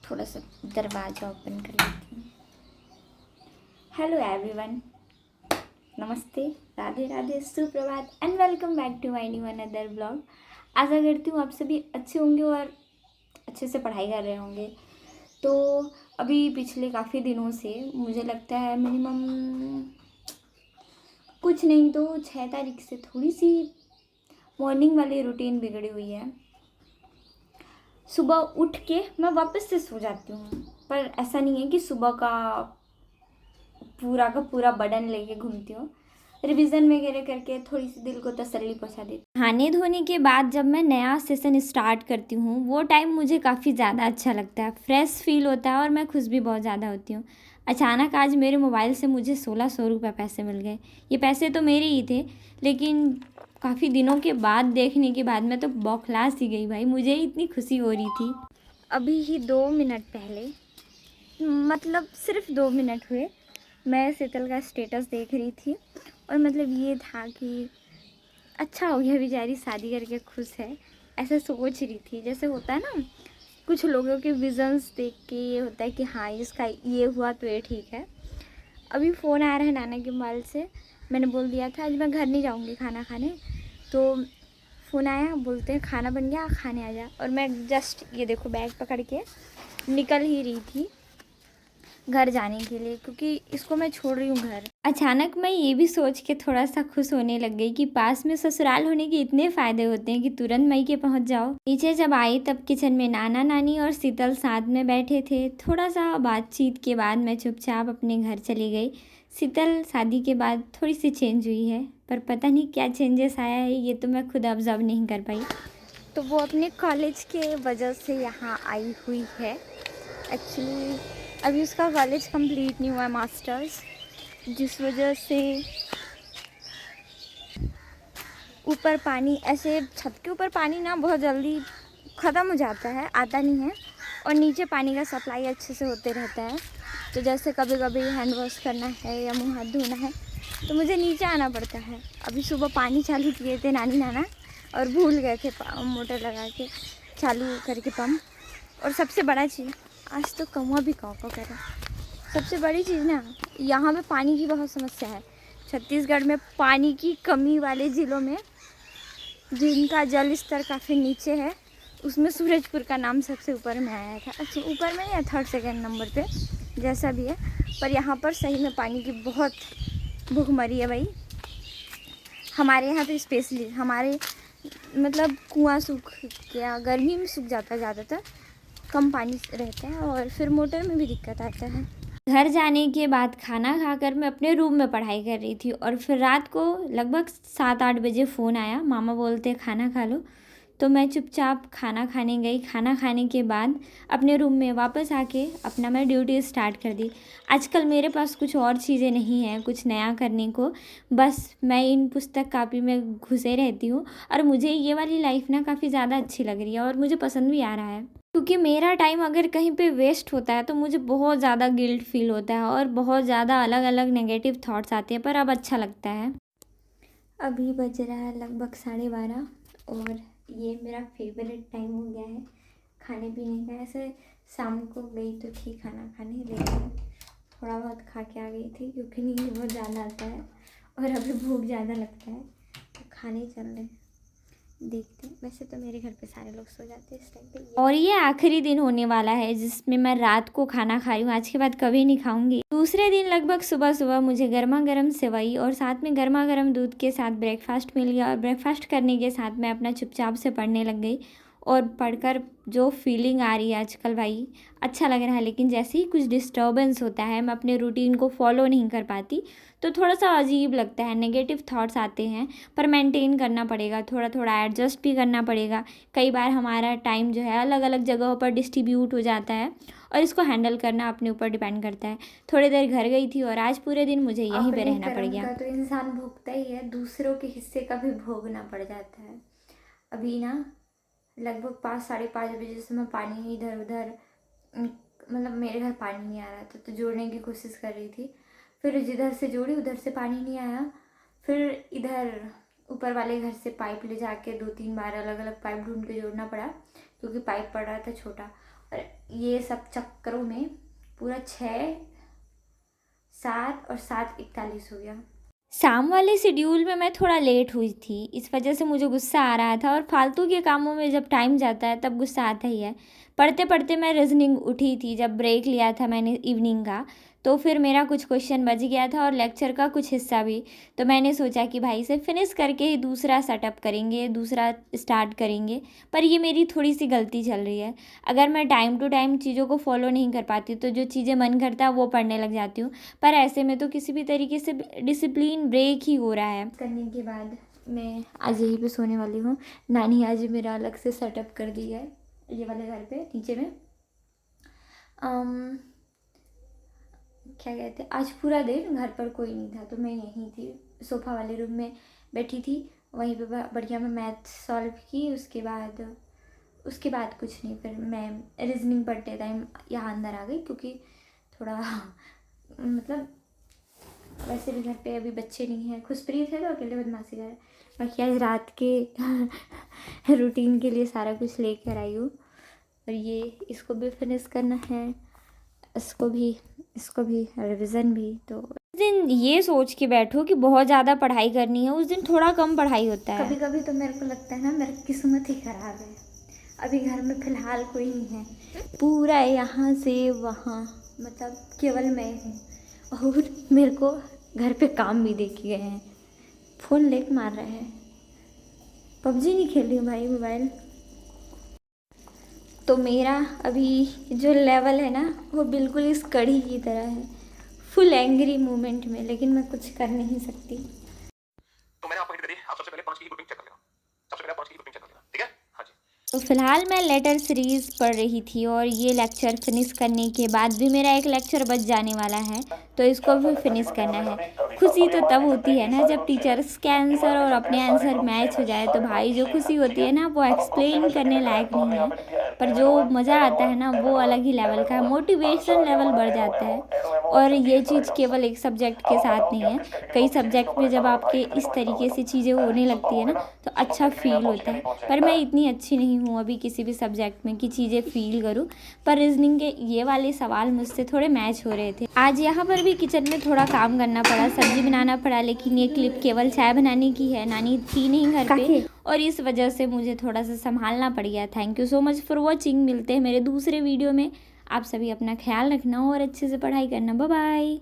थोड़ा सा दरवाज़ा ओपन कर लेती हूँ। हेलो एवरीवन, नमस्ते, राधे राधे, सुप्रभात and welcome back to my new another blog. आशा करती हूँ आप सभी अच्छे होंगे और अच्छे से पढ़ाई कर रहे होंगे। तो अभी पिछले काफ़ी दिनों से मुझे लगता है मिनिमम कुछ नहीं तो 6 तारीख से थोड़ी सी मॉर्निंग वाली रूटीन बिगड़ी हुई है। सुबह उठ के मैं वापस से सो जाती हूँ, पर ऐसा नहीं है कि सुबह का पूरा बर्डन लेके घूमती हूँ। रिवीजन वगैरह करके थोड़ी सी दिल को तसल्ली पहुँचा देती हूँ। नहाने धोने के बाद जब मैं नया सेशन स्टार्ट करती हूँ वो टाइम मुझे काफ़ी ज़्यादा अच्छा लगता है, फ्रेश फील होता है और मैं खुश भी बहुत ज़्यादा होती हूँ। अचानक आज मेरे मोबाइल से मुझे 1600 रुपये पैसे मिल गए। ये पैसे तो मेरे ही थे, लेकिन काफ़ी दिनों के बाद देखने के बाद मैं तो बौखला सी गई भाई, मुझे इतनी खुशी हो रही थी। अभी ही 2 मिनट पहले, मतलब सिर्फ 2 मिनट हुए, मैं शीतल का स्टेटस देख रही थी और मतलब ये था कि अच्छा हो गया, बेचारी शादी करके खुश है, ऐसा सोच रही थी। जैसे होता है ना, कुछ लोगों के विजन्स देख के ये होता है कि हाँ इसका ये हुआ तो ये ठीक है। अभी फ़ोन आ रहा है नाना के मोबाइल से, मैंने बोल दिया था आज मैं घर नहीं जाऊँगी खाना खाने, तो फ़ोन आया, बोलते हैं खाना बन गया खाने आ जा। और मैं जस्ट ये देखो बैग पकड़ के निकल ही रही थी घर जाने के लिए, क्योंकि इसको मैं छोड़ रही हूँ घर। अचानक मैं ये भी सोच के थोड़ा सा खुश होने लग गई कि पास में ससुराल होने के इतने फ़ायदे होते हैं कि तुरंत मायके पहुँच जाओ। नीचे जब आई तब किचन में नाना नानी और शीतल साथ में बैठे थे। थोड़ा सा बातचीत के बाद मैं चुपचाप अपने घर चली गई। शीतल शादी के बाद थोड़ी सी चेंज हुई है, पर पता नहीं क्या चेंजेस आया है ये तो मैं खुद ऑब्जर्व नहीं कर पाई। तो वो अपने कॉलेज के वजह से यहाँ आई हुई है। एक्चुअली अभी उसका कॉलेज कंप्लीट नहीं हुआ है, मास्टर्स, जिस वजह से ऊपर पानी, ऐसे छत के ऊपर पानी ना बहुत जल्दी ख़त्म हो जाता है, आता नहीं है, और नीचे पानी का सप्लाई अच्छे से होते रहता है। तो जैसे कभी कभी हैंड वॉश करना है या मुंह हाथ धोना है तो मुझे नीचे आना पड़ता है। अभी सुबह पानी चालू किए थे नानी नाना और भूल गए थे मोटर लगा के चालू करके पम्प। और सबसे बड़ा चीज़, आज तो कौवा भी कौ कौ करे। सबसे बड़ी चीज़ ना, यहाँ पे पानी की बहुत समस्या है। छत्तीसगढ़ में पानी की कमी वाले ज़िलों में जिनका जल स्तर काफ़ी नीचे है, उसमें सूरजपुर का नाम सबसे ऊपर में आया था। अच्छा, ऊपर में या थर्ड सेकंड नंबर पे, जैसा भी है, पर यहाँ पर सही में पानी की बहुत भूखमरी है भाई। हमारे यहाँ पे स्पेशली हमारे मतलब कुआं सूख गया, गर्मी में सूख जाता है ज़्यादातर, कम पानी रहता है और फिर मोटर में भी दिक्कत आता है। घर जाने के बाद खाना खाकर मैं अपने रूम में पढ़ाई कर रही थी और फिर रात को लगभग 7-8 बजे फ़ोन आया, मामा बोलते खाना खा लो। तो मैं चुपचाप खाना खाने गई। खाना खाने के बाद अपने रूम में वापस आके अपना मैं ड्यूटी स्टार्ट कर दी। आजकल मेरे पास कुछ और चीज़ें नहीं हैं कुछ नया करने को, बस मैं इन पुस्तक कापी में घुसे रहती हूँ और मुझे ये वाली लाइफ ना काफ़ी ज़्यादा अच्छी लग रही है और मुझे पसंद भी आ रहा है। क्योंकि मेरा टाइम अगर कहीं पे वेस्ट होता है तो मुझे बहुत ज़्यादा गिल्ट फील होता है और बहुत ज़्यादा अलग अलग नेगेटिव थॉट्स आते हैं, पर अब अच्छा लगता है। अभी बज रहा है लगभग 12:30 और ये मेरा फेवरेट टाइम हो गया है खाने पीने का। ऐसे शाम को गई तो थी खाना खाने, लेकिन थोड़ा बहुत खा के आ गई थी क्योंकि नींद बहुत ज़्यादा आता है और अभी भूख ज़्यादा लगता है, तो खाने चल रहे हैं। देखते हैं, वैसे तो मेरे घर पे सारे लोग सो जाते हैं इस टाइम पे। और ये आखिरी दिन होने वाला है जिसमें मैं रात को खाना खा रही हूँ, आज के बाद कभी नहीं खाऊंगी। दूसरे दिन लगभग सुबह सुबह मुझे गर्मा गर्म सेवई और साथ में गर्मा गर्म दूध के साथ ब्रेकफास्ट मिल गया और ब्रेकफास्ट करने के साथ मैं अपना चुपचाप से पढ़ने लग गई। और पढ़कर जो फीलिंग आ रही है आजकल भाई, अच्छा लग रहा है। लेकिन जैसे ही कुछ डिस्टर्बेंस होता है, मैं अपने रूटीन को फॉलो नहीं कर पाती, तो थोड़ा सा अजीब लगता है, नेगेटिव थॉट्स आते हैं, पर मेंटेन करना पड़ेगा, थोड़ा थोड़ा एडजस्ट भी करना पड़ेगा। कई बार हमारा टाइम जो है अलग अलग जगहों पर डिस्ट्रीब्यूट हो जाता है और इसको हैंडल करना अपने ऊपर डिपेंड करता है। थोड़ी देर घर गई थी और आज पूरे दिन मुझे यहीं पे रहना पड़ गया। तो इंसान भोगता ही है, दूसरों के हिस्से का भी भोगना पड़ जाता है। अभी ना लगभग 5-5:30 बजे से मैं पानी इधर उधर, मतलब मेरे घर पानी नहीं आ रहा था तो जोड़ने की कोशिश कर रही थी। फिर जिधर से जोड़ी उधर से पानी नहीं आया, फिर इधर ऊपर वाले घर से पाइप ले जाके 2-3 बार अलग अलग पाइप ढूंढ के जोड़ना पड़ा क्योंकि पाइप पड़ रहा था छोटा। और ये सब चक्करों में पूरा 6, 7 और 7:41 हो गया। शाम वाले शेड्यूल में मैं थोड़ा लेट हुई थी, इस वजह से मुझे गुस्सा आ रहा था, और फालतू के कामों में जब टाइम जाता है तब गुस्सा आता ही है। पढ़ते पढ़ते मैं रीजनिंग उठी थी, जब ब्रेक लिया था मैंने इवनिंग का, तो फिर मेरा कुछ क्वेश्चन बच गया था और लेक्चर का कुछ हिस्सा भी। तो मैंने सोचा कि भाई इसे फिनिश करके ही दूसरा सेटअप करेंगे, दूसरा स्टार्ट करेंगे। पर ये मेरी थोड़ी सी गलती चल रही है। अगर मैं टाइम टू टाइम चीज़ों को फॉलो नहीं कर पाती तो जो चीज़ें मन करता है वो पढ़ने लग जाती हूँ, पर ऐसे में तो किसी भी तरीके से डिसिप्लिन ब्रेक ही हो रहा है। करने के बाद मैं आज यहीं पे सोने वाली हूँ। नानी आज मेरा अलग से सेटअप कर दिया है ये वाले घर पे नीचे में। क्या कहते हैं, आज पूरा दिन घर पर कोई नहीं था तो मैं यहीं थी, सोफ़ा वाले रूम में बैठी थी। वहीं पे बढ़िया मैं मैथ सॉल्व की। उसके बाद कुछ नहीं, फिर मैं रीजनिंग पढ़ते टाइम यहाँ अंदर आ गई, क्योंकि थोड़ा मतलब वैसे भी घर पे अभी बच्चे नहीं हैं, खुशप्रीत है तो अकेले बदमाशी कर रहे। बाकी आज रात के रूटीन के लिए सारा कुछ लेकर आई हूँ, और ये इसको भी फिनिश करना है, इसको भी रिवीजन भी। तो उस दिन ये सोच के बैठो कि बहुत ज़्यादा पढ़ाई करनी है, उस दिन थोड़ा कम पढ़ाई होता है। कभी कभी तो मेरे को लगता है ना मेरी किस्मत ही ख़राब है। अभी घर में फ़िलहाल कोई नहीं है, पूरा यहाँ से वहाँ मतलब केवल मैं हूँ, और मेरे को घर पे काम भी दे के गए हैं। फ़ोन लेके मार रहे हैं, पबजी नहीं खेल रही हूँ भाई मोबाइल। तो मेरा अभी जो लेवल है ना वो बिल्कुल इस कढ़ी की तरह है, फुल एंग्री मोमेंट में, लेकिन मैं कुछ कर नहीं सकती। तो मैंने आपको हिंट करी, आप सबसे पहले 5 की ग्रुपिंग चेक कर लेना, सबसे पहले 5 की ग्रुपिंग चेक कर लेना, ठीक है? हाँ जी। तो फिलहाल मैं लेटर सीरीज़ पढ़ रही थी, और ये लेक्चर फिनिश करने के बाद भी मेरा एक लेक्चर बच जाने वाला है, तो इसको भी फिनिश करना है। खुशी तो तब होती है ना जब टीचर्स के आंसर और अपने आंसर मैच हो जाए, तो भाई जो खुशी होती है ना वो एक्सप्लेन करने लायक नहीं है, पर जो मज़ा आता है ना वो अलग ही लेवल का है, मोटिवेशन लेवल बढ़ जाता है। और ये चीज़ केवल एक सब्जेक्ट के साथ नहीं है, कई सब्जेक्ट में जब आपके इस तरीके से चीज़ें होने लगती है ना तो अच्छा फील होता है। पर मैं इतनी अच्छी नहीं हूँ अभी किसी भी सब्जेक्ट में कि चीज़ें फील करूँ, पर रीजनिंग के ये वाले सवाल मुझसे थोड़े मैच हो रहे थे। आज यहाँ पर भी किचन में थोड़ा काम करना पड़ा, सब्जी बनाना पड़ा, लेकिन ये क्लिप केवल चाय बनाने की है, नानी थी नहीं घर पे, और इस वजह से मुझे थोड़ा सा संभालना पड़ गया। Thank you so much for watching, मिलते हैं मेरे दूसरे वीडियो में। आप सभी अपना ख्याल रखना और अच्छे से पढ़ाई करना। Bye bye.